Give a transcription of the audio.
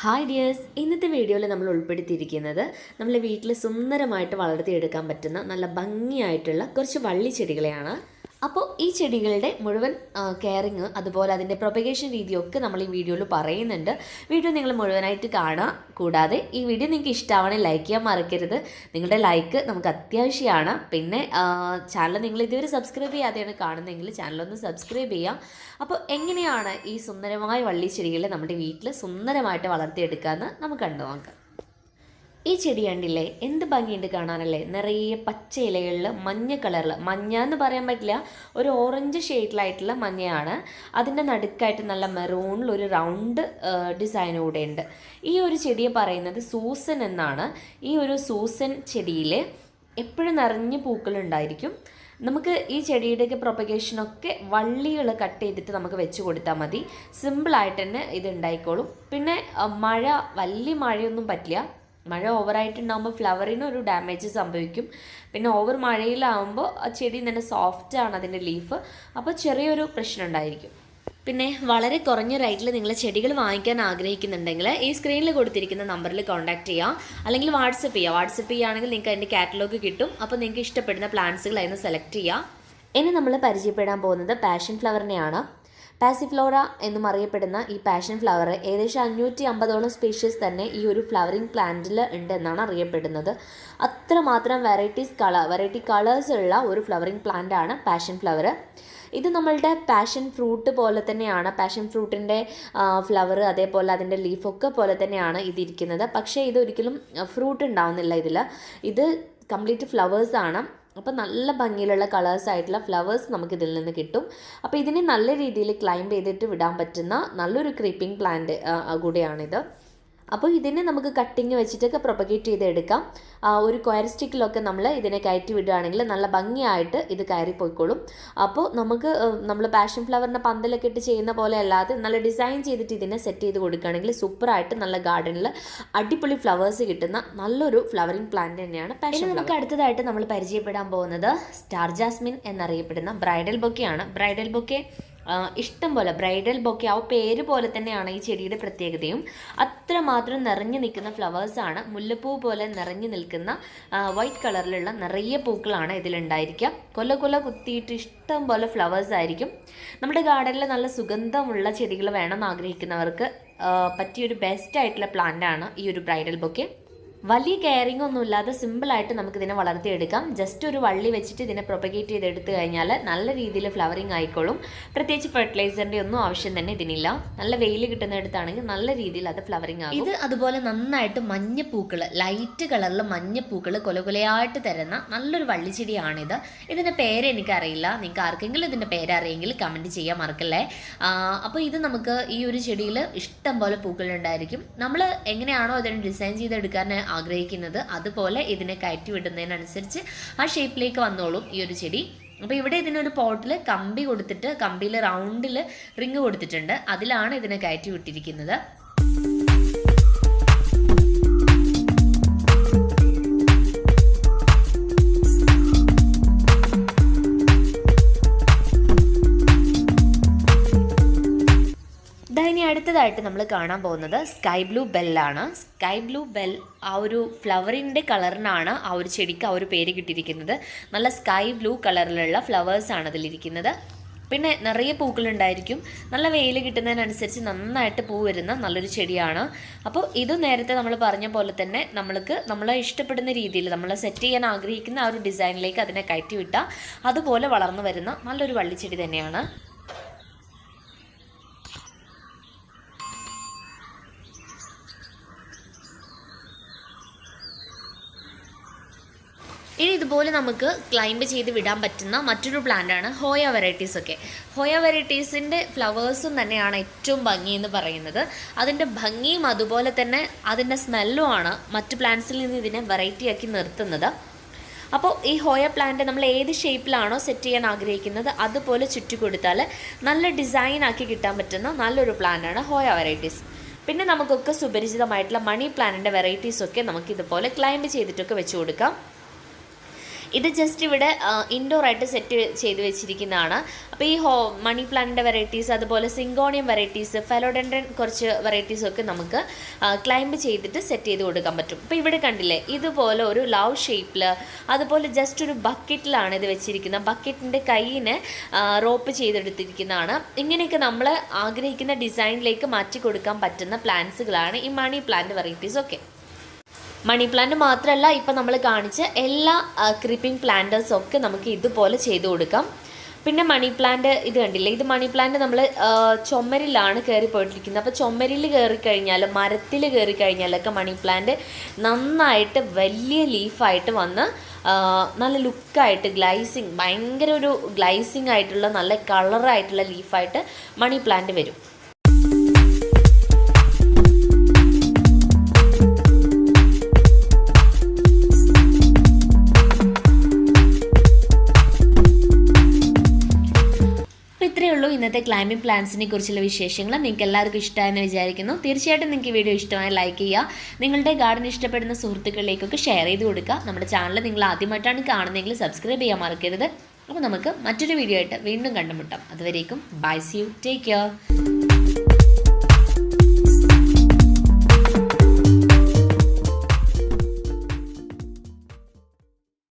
Hi dears, ഇന്നത്തെ വീഡിയോയിൽ നമ്മൾ ഉൾപ്പെടുത്തിയിരിക്കുന്നത് നമ്മുടെ വീട്ടിൽ സുന്ദരമായിട്ട് വളർത്തിയെടുക്കാൻ പറ്റുന്ന നല്ല ഭംഗിയായിട്ടുള്ള കുറച്ച് വള്ളി ചെടികളെയാണ്. അപ്പോൾ ഈ ചെടികളുടെ മുഴുവൻ കെയറിങ് അതുപോലെ അതിൻ്റെ പ്രൊപ്പഗേഷൻ രീതിയൊക്കെ നമ്മൾ ഈ വീഡിയോയിൽ പറയുന്നുണ്ട്. വീഡിയോ നിങ്ങൾ മുഴുവനായിട്ട് കാണുക. കൂടാതെ ഈ വീഡിയോ നിങ്ങൾക്ക് ഇഷ്ടമാണെങ്കിൽ ലൈക്ക് ചെയ്യാൻ മറക്കരുത്. നിങ്ങളുടെ ലൈക്ക് നമുക്ക് അത്യാവശ്യമാണ്. പിന്നെ ചാനൽ നിങ്ങൾ ഇതുവരെ സബ്സ്ക്രൈബ് ചെയ്യാതെയാണ് കാണുന്നതെങ്കിൽ ചാനലൊന്ന് സബ്സ്ക്രൈബ് ചെയ്യാം. അപ്പോൾ എങ്ങനെയാണ് ഈ സുന്ദരമായ വള്ളി ചെടികളെ നമ്മുടെ വീട്ടിൽ സുന്ദരമായിട്ട് വളർത്തിയെടുക്കാമെന്ന് നമുക്ക് കണ്ടു നോക്കാം. ഈ ചെടി കണ്ടില്ലേ, എന്ത് ഭംഗിയുണ്ട് കാണാനല്ലേ. നിറയെ പച്ച ഇലകളിൽ മഞ്ഞ കളറിൽ, മഞ്ഞ എന്ന് പറയാൻ പറ്റില്ല, ഒരു ഓറഞ്ച് ഷെയ്ഡിലായിട്ടുള്ള മഞ്ഞയാണ്. അതിൻ്റെ നടുക്കായിട്ട് നല്ല മെറൂണിൽ ഒരു റൗണ്ട് ഡിസൈൻ കൂടെ ഉണ്ട്. ഈ ഒരു ചെടിയെ പറയുന്നത് സൂസൻ എന്നാണ്. ഈ ഒരു സൂസൻ ചെടിയിൽ എപ്പോഴും നിറഞ്ഞ് പൂക്കളുണ്ടായിരിക്കും. നമുക്ക് ഈ ചെടിയുടെയൊക്കെ പ്രൊപ്പഗേഷനൊക്കെ വള്ളികൾ കട്ട് ചെയ്തിട്ട് നമുക്ക് വെച്ച് കൊടുത്താൽ മതി. സിമ്പിളായിട്ട് തന്നെ ഇത് ഉണ്ടായിക്കോളും. പിന്നെ വലിയ മഴയൊന്നും പറ്റില്ല. മഴ ഓവറായിട്ടുണ്ടാകുമ്പോൾ ഫ്ലവറിന് ഒരു ഡാമേജ് സംഭവിക്കും. പിന്നെ ഓവർ മഴയിലാവുമ്പോൾ ആ ചെടി തന്നെ സോഫ്റ്റാണ് അതിൻ്റെ ലീഫ്, അപ്പോൾ ചെറിയൊരു പ്രശ്നം ഉണ്ടായിരിക്കും. പിന്നെ വളരെ കുറഞ്ഞ റേറ്റിൽ നിങ്ങൾ ചെടികൾ വാങ്ങിക്കാൻ ആഗ്രഹിക്കുന്നുണ്ടെങ്കിൽ ഈ സ്ക്രീനിൽ കൊടുത്തിരിക്കുന്ന നമ്പറിൽ കോൺടാക്റ്റ് ചെയ്യാം, അല്ലെങ്കിൽ വാട്സപ്പ് ചെയ്യുകയാണെങ്കിൽ നിങ്ങൾക്ക് അതിൻ്റെ കാറ്റലോഗ് കിട്ടും. അപ്പോൾ നിങ്ങൾക്ക് ഇഷ്ടപ്പെടുന്ന പ്ലാന്റ്സുകൾ അതിന് സെലക്ട് ചെയ്യാം. ഇനി നമ്മൾ പരിചയപ്പെടാൻ പോകുന്നത് പാഷൻ ഫ്ലവറിനെയാണ്. പാസിഫ്ലോറ എന്നും അറിയപ്പെടുന്ന ഈ പാഷൻ ഫ്ലവർ ഏകദേശം 550ഓളം സ്പീഷീസ് തന്നെ ഈ ഒരു ഫ്ലവറിങ് പ്ലാന്റിൽ ഉണ്ട് എന്നാണ് അറിയപ്പെടുന്നത്. അത്രമാത്രം വെറൈറ്റി കളേഴ്സ് ഉള്ള ഒരു ഫ്ലവറിങ് പ്ലാന്റ് ആണ് പാഷൻ ഫ്ലവർ. ഇത് നമ്മളുടെ പാഷൻ ഫ്രൂട്ട് പോലെ തന്നെയാണ്. പാഷൻ ഫ്രൂട്ടിൻ്റെ ഫ്ലവർ അതേപോലെ അതിൻ്റെ ലീഫൊക്കെ പോലെ തന്നെയാണ് ഇതിരിക്കുന്നത്. പക്ഷേ ഇതൊരിക്കലും ഫ്രൂട്ട് ഉണ്ടാവുന്നില്ല. ഇത് കംപ്ലീറ്റ് ഫ്ലവേഴ്സാണ്. അപ്പോൾ നല്ല ഭംഗിയിലുള്ള കളേഴ്സായിട്ടുള്ള ഫ്ലവേഴ്സ് നമുക്കിതിൽ നിന്ന് കിട്ടും. അപ്പോൾ ഇതിനെ നല്ല രീതിയിൽ ക്ലൈംബ് ചെയ്തിട്ട് വിടാൻ പറ്റുന്ന നല്ലൊരു ക്രീപ്പിംഗ് പ്ലാന്റ് കൂടിയാണിത്. അപ്പോൾ ഇതിനെ നമുക്ക് കട്ടിങ് വെച്ചിട്ടൊക്കെ പ്രൊപ്പഗേറ്റ് ചെയ്തെടുക്കാം. ഒരു കൊയർ സ്റ്റിക്കിലൊക്കെ നമ്മൾ ഇതിനെ കയറ്റി വിടുകയാണെങ്കിൽ നല്ല ഭംഗിയായിട്ട് ഇത് കയറി പോയിക്കോളും. അപ്പോൾ നമ്മൾ പാഷൻ ഫ്ലവറിൻ്റെ പന്തലൊക്കെ ഇട്ട് ചെയ്യുന്ന പോലെ അല്ലാതെ നല്ല ഡിസൈൻ ചെയ്തിട്ട് ഇതിനെ സെറ്റ് ചെയ്ത് കൊടുക്കുകയാണെങ്കിൽ സൂപ്പറായിട്ട് നല്ല ഗാർഡനിൽ അടിപൊളി ഫ്ലവേഴ്സ് കിട്ടുന്ന നല്ലൊരു ഫ്ലവറിങ് പ്ലാന്റ് തന്നെയാണ് പാഷൻ. നമുക്ക് അടുത്തതായിട്ട് നമ്മൾ പരിചയപ്പെടാൻ പോകുന്നത് സ്റ്റാർ ജാസ്മിൻ എന്നറിയപ്പെടുന്ന ബ്രൈഡൽ ബൊക്കെയാണ്. ബ്രൈഡൽ ബൊക്കെ ഇഷ്ടം പോലെ ബ്രൈഡൽ ബൊക്കെ ആ പേര് പോലെ തന്നെയാണ് ഈ ചെടിയുടെ പ്രത്യേകതയും. അത്രമാത്രം നിറഞ്ഞു നിൽക്കുന്ന ഫ്ലവേഴ്സാണ്. മുല്ലപ്പൂ പോലെ നിറഞ്ഞു നിൽക്കുന്ന വൈറ്റ് കളറിലുള്ള നിറയെ പൂക്കളാണ് ഇതിലുണ്ടായിരിക്കുക. കൊല്ല കുത്തിയിട്ട് ഇഷ്ടം പോലെ ഫ്ലവേഴ്സ് ആയിരിക്കും. നമ്മുടെ ഗാർഡനിൽ നല്ല സുഗന്ധമുള്ള ചെടികൾ വേണമെന്ന് ആഗ്രഹിക്കുന്നവർക്ക് പറ്റിയൊരു ബെസ്റ്റ് ആയിട്ടുള്ള പ്ലാന്റാണ് ഈ ഒരു ബ്രൈഡൽ ബൊക്കെ. വലിയ കെയറിംഗ് ഒന്നും ഇല്ലാതെ സിമ്പിളായിട്ട് നമുക്കിതിനെ വളർത്തിയെടുക്കാം. ജസ്റ്റ് ഒരു വള്ളി വെച്ചിട്ട് ഇതിനെ പ്രൊപ്പഗേറ്റ് ചെയ്തെടുത്തു കഴിഞ്ഞാൽ നല്ല രീതിയിൽ ഫ്ലവറിങ് ആയിക്കോളും. പ്രത്യേകിച്ച് ഫെർട്ടിലൈസറിൻ്റെ ഒന്നും ആവശ്യം തന്നെ ഇതിനില്ല. നല്ല വെയിൽ കിട്ടുന്നിടത്താണെങ്കിൽ നല്ല രീതിയിൽ അത് ഫ്ലവറിങ് ആകും. ഇത് അതുപോലെ നന്നായിട്ട് മഞ്ഞപ്പൂക്കൾ, ലൈറ്റ് കളറിൽ മഞ്ഞപ്പൂക്കൾ കൊലകൊലയായിട്ട് തരുന്ന നല്ലൊരു വള്ളിച്ചെടിയാണിത്. ഇതിൻ്റെ പേര് എനിക്കറിയില്ല. നിങ്ങൾക്ക് ആർക്കെങ്കിലും ഇതിൻ്റെ പേരറിയെങ്കിൽ കമൻറ്റ് ചെയ്യാൻ മറക്കല്ലേ. അപ്പോൾ ഇത് നമുക്ക് ഈ ഒരു ചെടിയിൽ ഇഷ്ടം പോലെ പൂക്കളുണ്ടായിരിക്കും. നമ്മൾ എങ്ങനെയാണോ അതിനെ ഡിസൈൻ ചെയ്തെടുക്കാൻ ആഗ്രഹിക്കുന്നത് അതുപോലെ ഇതിനെ കയറ്റി വിടുന്നതിനനുസരിച്ച് ആ ഷേപ്പിലേക്ക് വന്നോളും ഈ ഒരു ചെടി. അപ്പോൾ ഇവിടെ ഇതിനൊരു പോട്ടിൽ കമ്പി കൊടുത്തിട്ട് കമ്പിയിൽ റൗണ്ടിൽ റിങ് കൊടുത്തിട്ടുണ്ട്. അതിലാണ് ഇതിനെ കയറ്റി വിട്ടിരിക്കുന്നത്. ഇനി അടുത്തതായിട്ട് നമ്മൾ കാണാൻ പോകുന്നത് സ്കൈ ബ്ലൂ ബെല്ലാണ്. സ്കൈ ബ്ലൂ ബെൽ ആ ഒരു ഫ്ലവറിൻ്റെ കളറിനാണ് ആ ഒരു ചെടിക്ക് ആ ഒരു പേര് കിട്ടിയിരിക്കുന്നത്. നല്ല സ്കൈ ബ്ലൂ കളറിലുള്ള ഫ്ലവേഴ്സാണ് അതിലിരിക്കുന്നത്. പിന്നെ നിറയെ പൂക്കളുണ്ടായിരിക്കും. നല്ല വെയിൽ കിട്ടുന്നതിനനുസരിച്ച് നന്നായിട്ട് പൂ വരുന്ന നല്ലൊരു ചെടിയാണ്. അപ്പോൾ ഇത് നേരത്തെ നമ്മൾ പറഞ്ഞ പോലെ തന്നെ നമ്മളെ ഇഷ്ടപ്പെടുന്ന രീതിയിൽ നമ്മൾ സെറ്റ് ചെയ്യാൻ ആഗ്രഹിക്കുന്ന ആ ഒരു ഡിസൈനിലേക്ക് അതിനെ കയറ്റി വിട്ടാൽ അതുപോലെ വളർന്നു വരുന്ന നല്ലൊരു വള്ളിച്ചെടി തന്നെയാണ്. ഇനി ഇതുപോലെ നമുക്ക് ക്ലൈംബ് ചെയ്ത് വിടാൻ പറ്റുന്ന മറ്റൊരു പ്ലാന്റാണ് ഹോയ വെറൈറ്റീസ് ഒക്കെ. ഹോയ വെറൈറ്റീസിൻ്റെ ഫ്ലവേഴ്സും തന്നെയാണ് ഏറ്റവും ഭംഗി എന്ന് പറയുന്നത്. അതിൻ്റെ ഭംഗിയും അതുപോലെ തന്നെ അതിൻ്റെ സ്മെല്ലുമാണ് മറ്റു പ്ലാന്റ്സിൽ നിന്ന് ഇതിനെ വെറൈറ്റിയാക്കി നിർത്തുന്നത്. അപ്പോൾ ഈ ഹോയ പ്ലാന്റ് നമ്മൾ ഏത് ഷേപ്പിലാണോ സെറ്റ് ചെയ്യാൻ ആഗ്രഹിക്കുന്നത് അതുപോലെ ചുറ്റി കൊടുത്താൽ നല്ല ഡിസൈനാക്കി കിട്ടാൻ പറ്റുന്ന നല്ലൊരു പ്ലാന്റാണ് ഹോയ വെറൈറ്റീസ്. പിന്നെ നമുക്കൊക്കെ സുപരിചിതമായിട്ടുള്ള മണി പ്ലാന്റിൻ്റെ വെറൈറ്റീസൊക്കെ നമുക്ക് ഇതുപോലെ ക്ലൈംബ് ചെയ്തിട്ടൊക്കെ വെച്ച് കൊടുക്കാം. ഇത് ജസ്റ്റ് ഇവിടെ ഇൻഡോർ ആയിട്ട് സെറ്റ് ചെയ്ത് വെച്ചിരിക്കുന്നതാണ്. അപ്പോൾ ഈ മണി പ്ലാന്റിൻ്റെ വെറൈറ്റീസ്, അതുപോലെ സിങ്കോണിയം വെറൈറ്റീസ്, ഫെലോഡെൻഡ്രൻ കുറച്ച് വെറൈറ്റീസൊക്കെ നമുക്ക് ക്ലൈംബ് ചെയ്തിട്ട് സെറ്റ് ചെയ്ത് കൊടുക്കാൻ പറ്റും. അപ്പോൾ ഇവിടെ കണ്ടില്ലേ, ഇതുപോലെ ഒരു ലവ് ഷേപ്പിൽ, അതുപോലെ ജസ്റ്റ് ഒരു ബക്കറ്റിലാണ് ഇത് വെച്ചിരിക്കുന്നത്. ബക്കറ്റിൻ്റെ കൈയിന് റോപ്പ് ചെയ്തെടുത്തിരിക്കുന്നതാണ്. ഇങ്ങനെയൊക്കെ നമ്മൾ ആഗ്രഹിക്കുന്ന ഡിസൈനിലേക്ക് മാറ്റി കൊടുക്കാൻ പറ്റുന്ന പ്ലാന്റ്സുകളാണ് ഈ മണി പ്ലാന്റ് വെറൈറ്റീസൊക്കെ. മണി പ്ലാന്റ് മാത്രമല്ല, ഇപ്പം നമ്മൾ കാണിച്ച എല്ലാ ക്രീപ്പിംഗ് പ്ലാന്റേഴ്സൊക്കെ നമുക്ക് ഇതുപോലെ ചെയ്തു കൊടുക്കാം. പിന്നെ മണി പ്ലാന്റ് ഇത് കണ്ടില്ലേ, ഇത് മണി പ്ലാന്റ് നമ്മൾ ചുമരിലാണ് കയറി പോയിട്ടിരിക്കുന്നത്. അപ്പോൾ ചുമരിൽ കയറിക്കഴിഞ്ഞാൽ, മരത്തിൽ കയറിക്കഴിഞ്ഞാലൊക്കെ മണി പ്ലാന്റ് നന്നായിട്ട് വലിയ ലീഫായിട്ട് വന്ന് നല്ല ലുക്കായിട്ട് ഭയങ്കര ഒരു ഗ്ലൈസിങ് ആയിട്ടുള്ള നല്ല കളറായിട്ടുള്ള ലീഫായിട്ട് മണി പ്ലാന്റ് വരും. ഇത്രയേ ഉള്ളൂ ഇന്നത്തെ ക്ലൈമ്പിംഗ് പ്ലാന്റ്സിനെ കുറിച്ചുള്ള വിശേഷങ്ങൾ. നിങ്ങൾക്ക് എല്ലാവർക്കും ഇഷ്ടമായെന്ന് വിചാരിക്കുന്നു. തീർച്ചയായിട്ടും നിങ്ങൾക്ക് വീഡിയോ ഇഷ്ടമായി ലൈക്ക് ചെയ്യുക. നിങ്ങളുടെ ഗാർഡൻ ഇഷ്ടപ്പെടുന്ന സുഹൃത്തുക്കളിലേക്കൊക്കെ ഷെയർ ചെയ്ത് കൊടുക്കുക. നമ്മുടെ ചാനൽ നിങ്ങൾ ആദ്യമായിട്ടാണ് കാണുന്നതെങ്കിൽ സബ്സ്ക്രൈബ് ചെയ്യാൻ മറക്കരുത്. അപ്പോൾ നമുക്ക് മറ്റൊരു വീഡിയോ ആയിട്ട് വീണ്ടും കണ്ടുമുട്ടാം. അതുവരേക്കും bye, see you, take care.